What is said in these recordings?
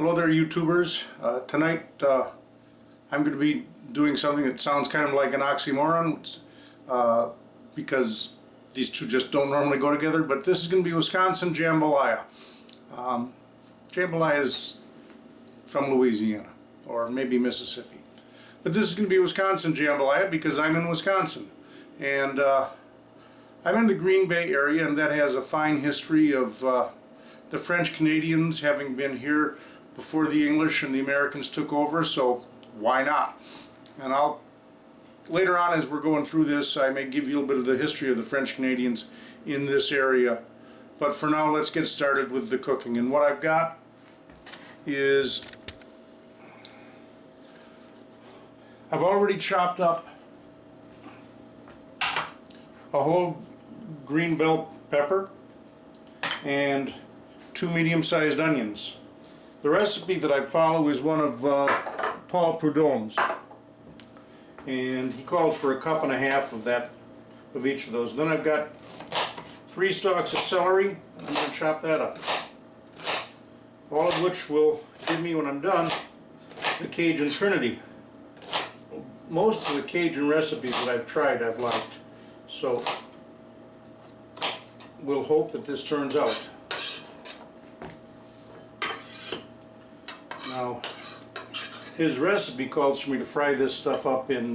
Hello there, YouTubers. Tonight I'm going to be doing something that sounds kind of like an oxymoron because these two just don't normally go together, but this is going to be Wisconsin Jambalaya. Jambalaya is from Louisiana or maybe Mississippi, but this is going to be Wisconsin Jambalaya because I'm in Wisconsin, and I'm in the Green Bay area, and that has a fine history of the French Canadians having been here before the English and the Americans took over, so why not? And later on, as we're going through this, I may give you a little bit of the history of the French Canadians in this area. But for now, let's get started with the cooking. And what I've got is, I've already chopped up a whole green bell pepper and 2 medium-sized onions. The recipe that I follow is one of Paul Prudhomme's, and he called for 1.5 cups of each of those. Then I've got 3 stalks of celery, and I'm going to chop that up. All of which will give me, when I'm done, the Cajun Trinity. Most of the Cajun recipes that I've tried I've liked, so we'll hope that this turns out. Now, his recipe calls for me to fry this stuff up in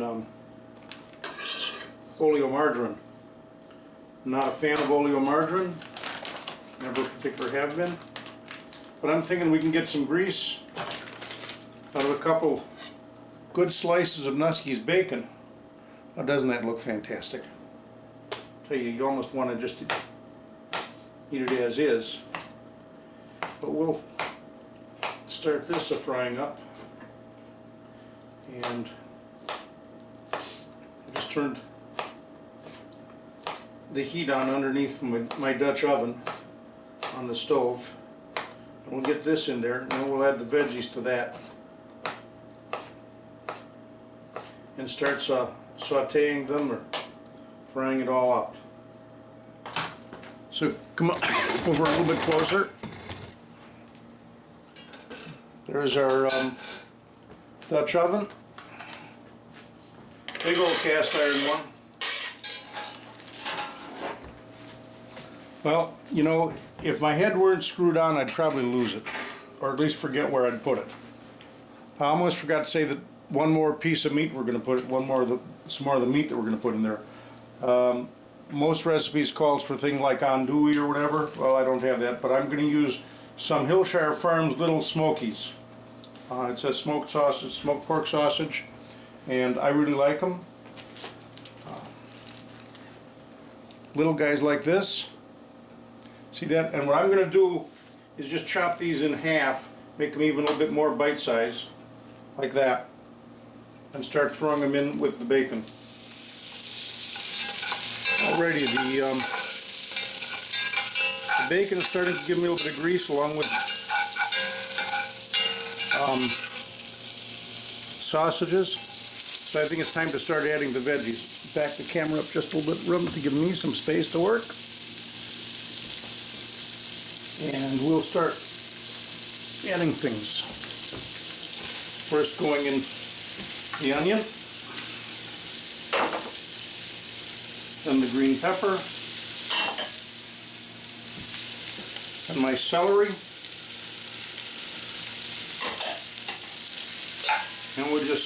oleomargarine. Not a fan of oleomargarine, never particularly have been, but I'm thinking we can get some grease out of a couple good slices of Nusske's bacon. Oh, doesn't that look fantastic? I tell you, you almost want to just eat it as is, but we'll start this frying up. And I just turned the heat on underneath my Dutch oven on the stove, and we'll get this in there, and then we'll add the veggies to that and start sauteing them or frying it all up. So come on over a little bit closer. There's our Dutch oven, big old cast iron one. Well, you know, if my head weren't screwed on, I'd probably lose it, or at least forget where I'd put it. I almost forgot to say that one more piece of meat we're going to put, some more of the meat that we're going to put in there. Most recipes calls for things like andouille or whatever. Well, I don't have that, but I'm going to use some Hillshire Farms Little Smokies. It says smoked sausage, smoked pork sausage, and I really like them. Little guys like this. See that? And what I'm going to do is just chop these in half, make them even a little bit more bite size, like that, and start throwing them in with the bacon. Alrighty, the bacon is starting to give me a little bit of grease along with sausages, so I think it's time to start adding the veggies. Back the camera up just a little bit, room to give me some space to work, and we'll start adding things. First going in the onion, then the green pepper, and my celery. And we'll just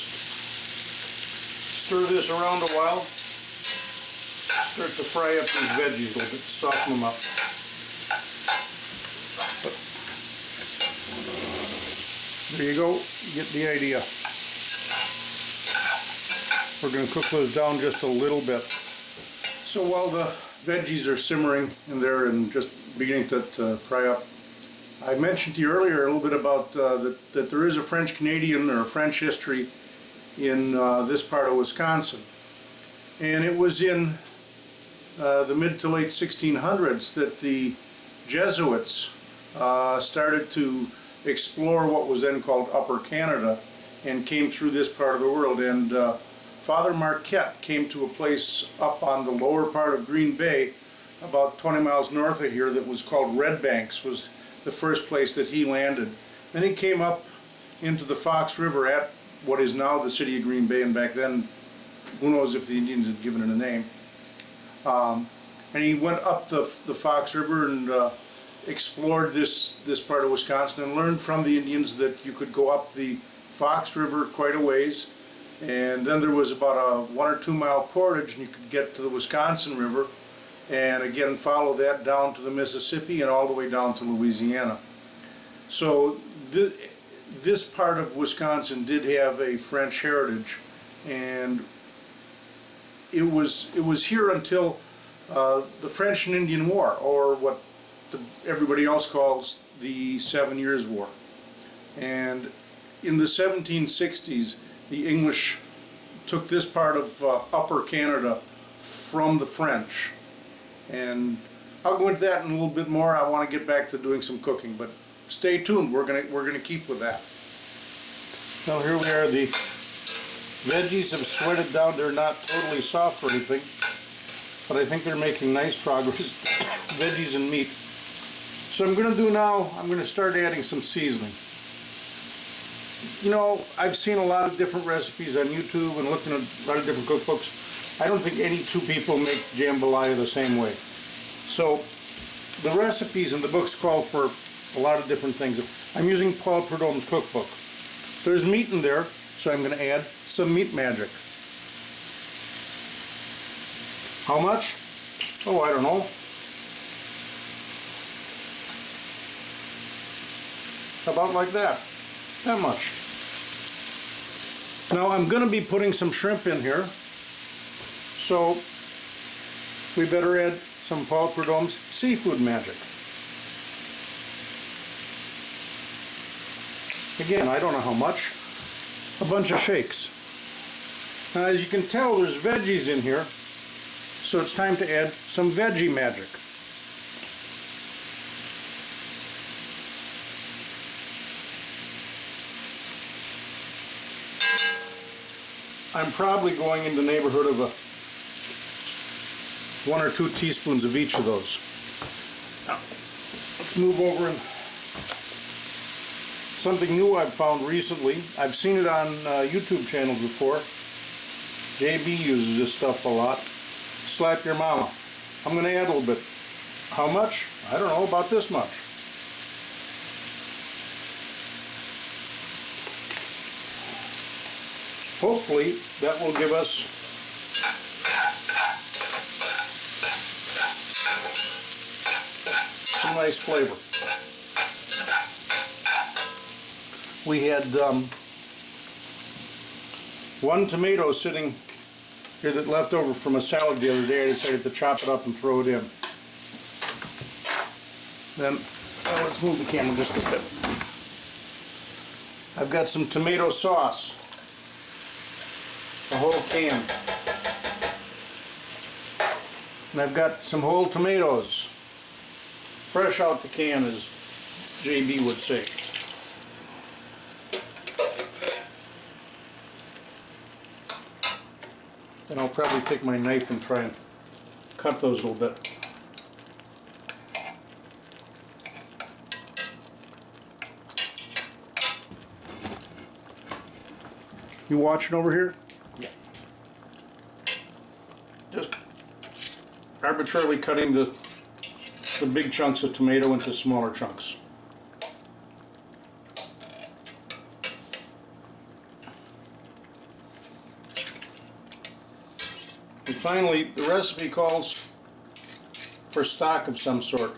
stir this around a while, start to fry up these veggies a little bit, soften them up. But there you go, you get the idea. We're going to cook those down just a little bit. So while the veggies are simmering in there and just beginning to fry up, I mentioned to you earlier a little bit about that there is a French Canadian or a French history in this part of Wisconsin, and it was in the mid to late 1600s that the Jesuits started to explore what was then called Upper Canada and came through this part of the world. And Father Marquette came to a place up on the lower part of Green Bay, about 20 miles north of here, that was called Red Banks, was the first place that he landed. Then he came up into the Fox River at what is now the city of Green Bay, and back then, who knows if the Indians had given it a name. And he went up the Fox River and explored this part of Wisconsin and learned from the Indians that you could go up the Fox River quite a ways, and then there was about a 1 or 2 mile portage and you could get to the Wisconsin River, and again follow that down to the Mississippi and all the way down to Louisiana. So this part of Wisconsin did have a French heritage, and it was here until the French and Indian War, or what everybody else calls the 7 Years' War. And in the 1760s, the English took this part of Upper Canada from the French. And I'll go into that in a little bit more. I want to get back to doing some cooking, but stay tuned. We're gonna keep with that. Now here we are. The veggies have sweated down. They're not totally soft or anything, but I think they're making nice progress. Veggies and meat. So I'm going to do now, I'm going to start adding some seasoning. You know, I've seen a lot of different recipes on YouTube and looking at a lot of different cookbooks. I don't think any two people make jambalaya the same way. So the recipes in the books call for a lot of different things. I'm using Paul Prudhomme's cookbook. There's meat in there, so I'm going to add some meat magic. How much? Oh, I don't know. About like that. That much. Now I'm going to be putting some shrimp in here, so we better add some Paul Prudhomme's seafood magic. Again, I don't know how much. A bunch of shakes. Now as you can tell, there's veggies in here, so it's time to add some veggie magic. I'm probably going in the neighborhood of 1 or 2 teaspoons of each of those. Now, let's move over and something new I've found recently. I've seen it on YouTube channels before. JB uses this stuff a lot. Slap your mama. I'm going to add a little bit. How much? I don't know, about this much. Hopefully that will give us some nice flavor. We had 1 tomato sitting here that left over from a salad the other day. I decided to chop it up and throw it in. Then, let's move the camera just a bit. I've got some tomato sauce. A whole can. And I've got some whole tomatoes. Fresh out the can, as JB would say. Then I'll probably take my knife and try and cut those a little bit. You watching over here? Just arbitrarily cutting the big chunks of tomato into smaller chunks. And finally, the recipe calls for stock of some sort.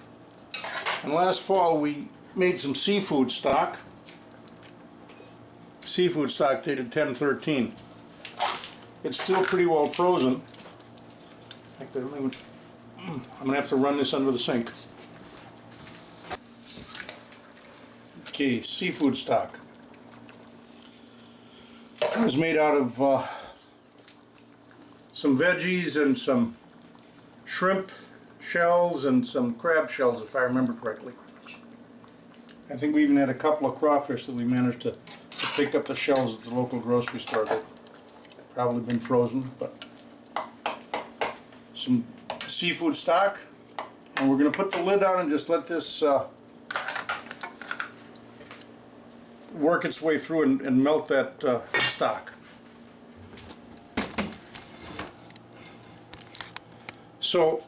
And last fall we made some seafood stock. Seafood stock dated 10/13. It's still pretty well frozen. In fact, I'm going to have to run this under the sink. Okay, seafood stock. It was made out of some veggies and some shrimp shells and some crab shells, if I remember correctly. I think we even had a couple of crawfish that we managed to pick up the shells at the local grocery store. They've probably been frozen, but some seafood stock, and we're going to put the lid on and just let this work its way through and melt that stock. So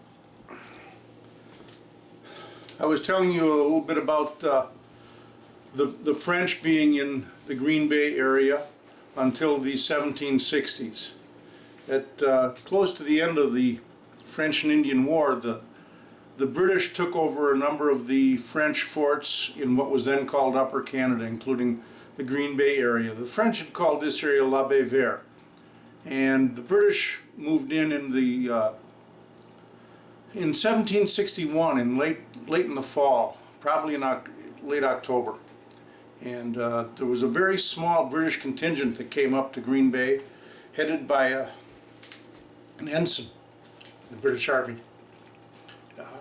I was telling you a little bit about the French being in the Green Bay area until the 1760s. At close to the end of the French and Indian War, the British took over a number of the French forts in what was then called Upper Canada, including the Green Bay area. The French had called this area La Baie Verte, and the British moved in the in 1761, in late in the fall, probably in late October. And there was a very small British contingent that came up to Green Bay, headed by an ensign in the British Army,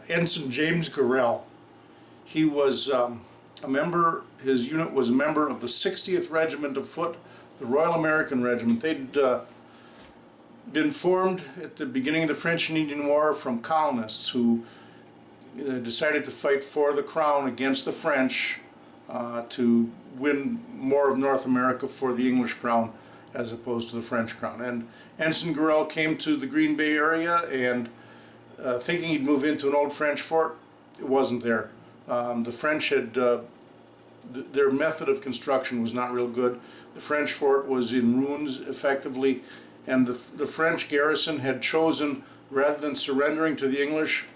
Ensign James Gorrell. He was a member, his unit was a member of the 60th Regiment of Foot, the Royal American Regiment. They'd been formed at the beginning of the French and Indian War from colonists who decided to fight for the crown against the French to win more of North America for the English crown as opposed to the French crown. And Ensign Gorrell came to the Green Bay area and thinking he'd move into an old French fort. It wasn't there. The French had, their method of construction was not real good. The French fort was in ruins effectively, and the French garrison had chosen, rather than surrendering to the English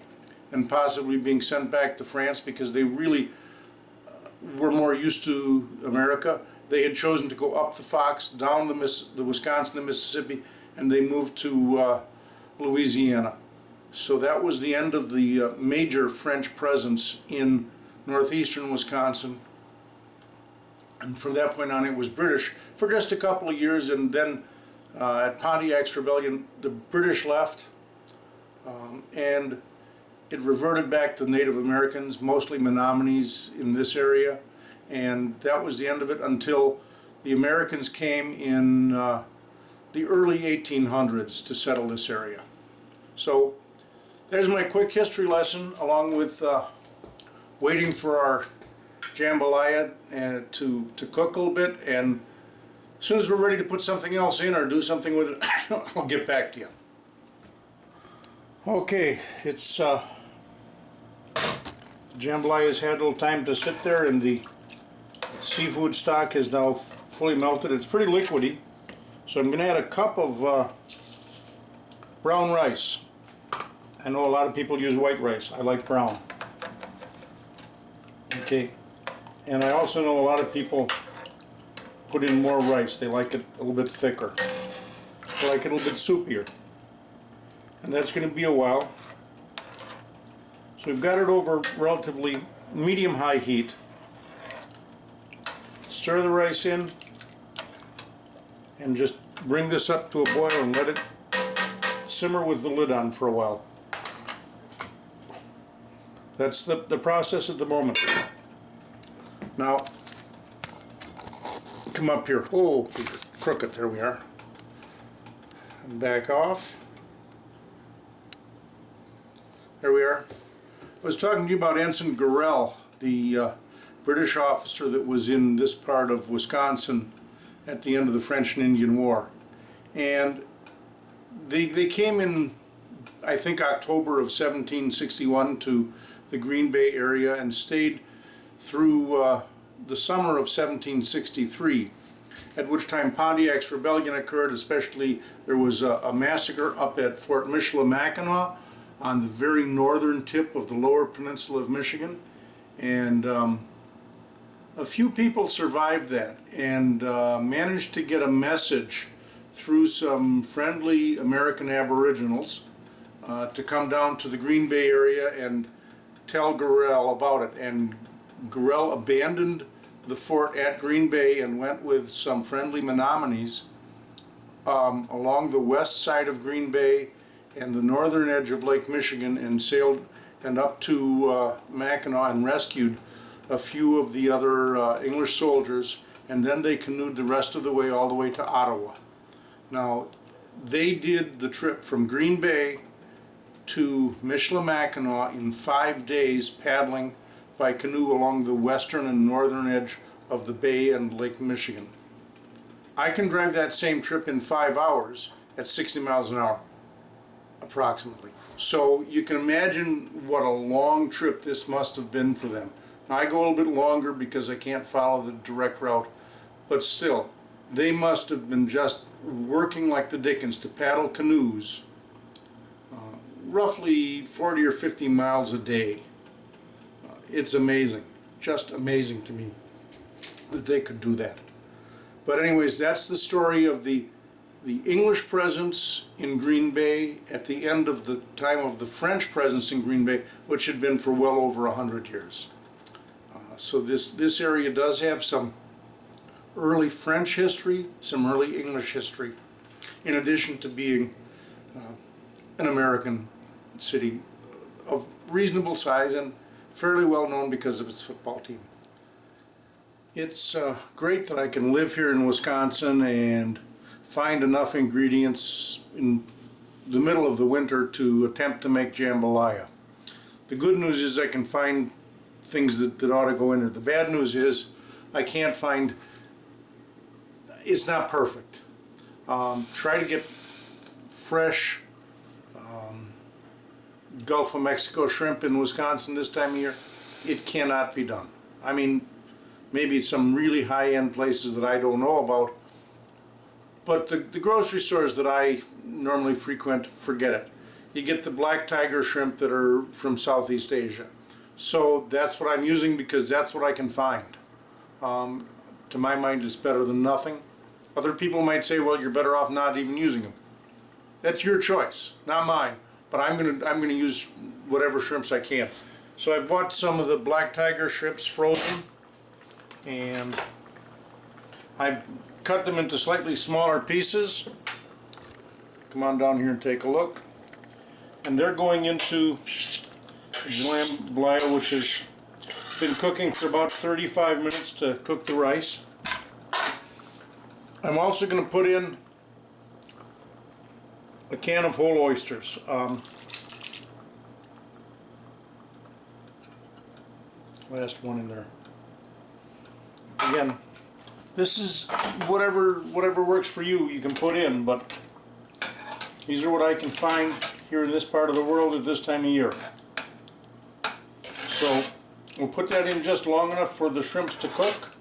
and possibly being sent back to France because they really were more used to America, they had chosen to go up the Fox, down the Wisconsin and Mississippi, and they moved to Louisiana. So that was the end of the major French presence in northeastern Wisconsin. And from that point on it was British for just a couple of years, and then at Pontiac's Rebellion the British left and it reverted back to Native Americans, mostly Menominees in this area, and that was the end of it until the Americans came in the early 1800s to settle this area. So there's my quick history lesson, along with waiting for our jambalaya to cook a little bit, and as soon as we're ready to put something else in or do something with it, I'll get back to you. Okay, it's jambalaya has had a little time to sit there, and the seafood stock is now fully melted. It's pretty liquidy, so I'm going to add a cup of brown rice. I know a lot of people use white rice. I like brown. Okay, and I also know a lot of people put in more rice. They like it a little bit thicker. They like it a little bit soupier. And that's going to be a while. So we've got it over relatively medium-high heat. Stir the rice in and just bring this up to a boil and let it simmer with the lid on for a while. That's the process at the moment. Now, come up here. Oh, crooked. There we are. And back off. There we are. I was talking to you about Ensign Gorrell, the British officer that was in this part of Wisconsin at the end of the French and Indian War. And they came in, I think, October of 1761 to the Green Bay area and stayed through the summer of 1763, at which time Pontiac's Rebellion occurred. Especially there was a massacre up at Fort Michilimackinac on the very northern tip of the lower peninsula of Michigan, and a few people survived that and managed to get a message through some friendly American Aboriginals to come down to the Green Bay area and tell Gorrell about it. And Gorrell abandoned the fort at Green Bay and went with some friendly Menominees along the west side of Green Bay and the northern edge of Lake Michigan, and sailed and up to Mackinac and rescued a few of the other English soldiers, and then they canoed the rest of the way all the way to Ottawa. Now, they did the trip from Green Bay to Michilimackinac in 5 days, paddling by canoe along the western and northern edge of the bay and Lake Michigan. I can drive that same trip in 5 hours at 60 miles an hour, approximately. So you can imagine what a long trip this must have been for them. Now, I go a little bit longer because I can't follow the direct route, but still, they must have been just working like the dickens to paddle canoes roughly 40 or 50 miles a day. It's amazing, just amazing to me that they could do that. But anyways, that's the story of the English presence in Green Bay at the end of the time of the French presence in Green Bay, which had been for well over 100 years. So this area does have some early French history, some early English history, in addition to being an American city of reasonable size and fairly well known because of its football team. It's great that I can live here in Wisconsin and find enough ingredients in the middle of the winter to attempt to make jambalaya. The good news is I can find things that ought to go in it. The bad news is I can't find, it's not perfect. Try to get fresh Gulf of Mexico shrimp in Wisconsin this time of year. It cannot be done. I mean, maybe it's some really high-end places that I don't know about, but the grocery stores that I normally frequent, forget it. You get the black tiger shrimp that are from Southeast Asia. So that's what I'm using because that's what I can find. To my mind, it's better than nothing. Other people might say, well, you're better off not even using them. That's your choice, not mine. But I'm gonna use whatever shrimps I can. So I bought some of the black tiger shrimps frozen, and I've cut them into slightly smaller pieces. Come on down here and take a look. And they're going into jambalaya, which has been cooking for about 35 minutes to cook the rice. I'm also going to put in a can of whole oysters. Last one in there. Again, this is whatever works for you, you can put in, but these are what I can find here in this part of the world at this time of year. So we'll put that in just long enough for the shrimps to cook,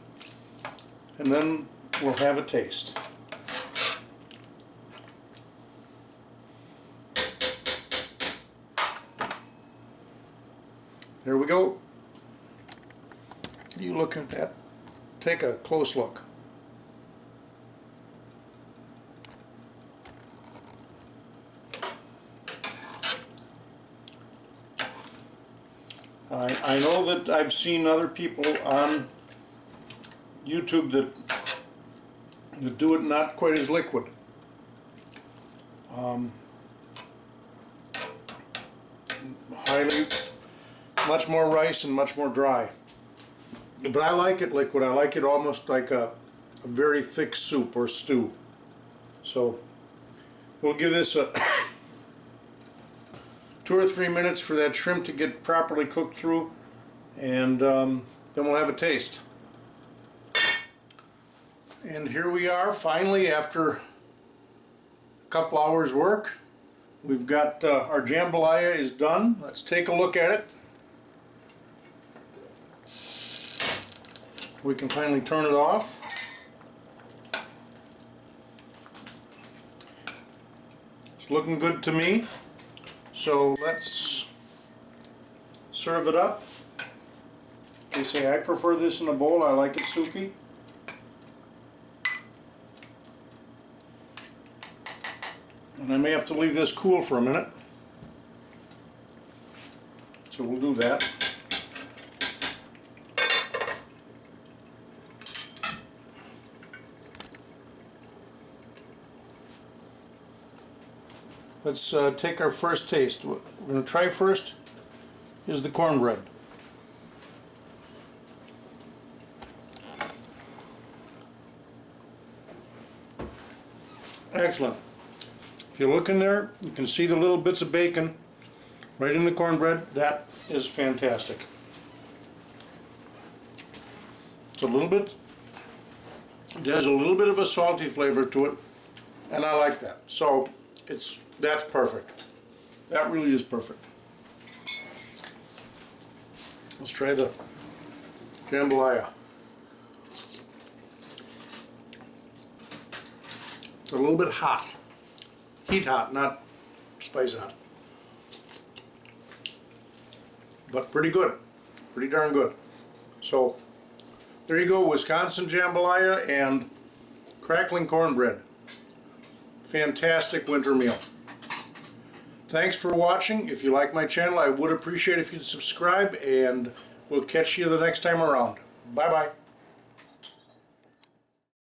and then we'll have a taste. There we go. You looking at that? Take a close look. I know that I've seen other people on YouTube that do it not quite as liquid. Much more rice and much more dry. But I like it liquid. I like it almost like a very thick soup or stew. So we'll give this a 2 or 3 minutes for that shrimp to get properly cooked through, and then we'll have a taste. And here we are finally after a couple hours work. We've got our jambalaya is done. Let's take a look at it. We can finally turn it off. It's looking good to me. So let's serve it up. They say I prefer this in a bowl. I like it soupy. And I may have to leave this cool for a minute. So we'll do that. Let's take our first taste. What we're going to try first is the cornbread. Excellent. If you look in there, you can see the little bits of bacon right in the cornbread. That is fantastic. It's a little bit, it has a little bit of a salty flavor to it, and I like that. So that's perfect. That really is perfect. Let's try the jambalaya. It's a little bit hot. Heat hot, not spice hot. But pretty good. Pretty darn good. So, there you go, Wisconsin jambalaya and crackling cornbread. Fantastic winter meal. Thanks for watching. If you like my channel, I would appreciate if you'd subscribe, and we'll catch you the next time around. Bye-bye.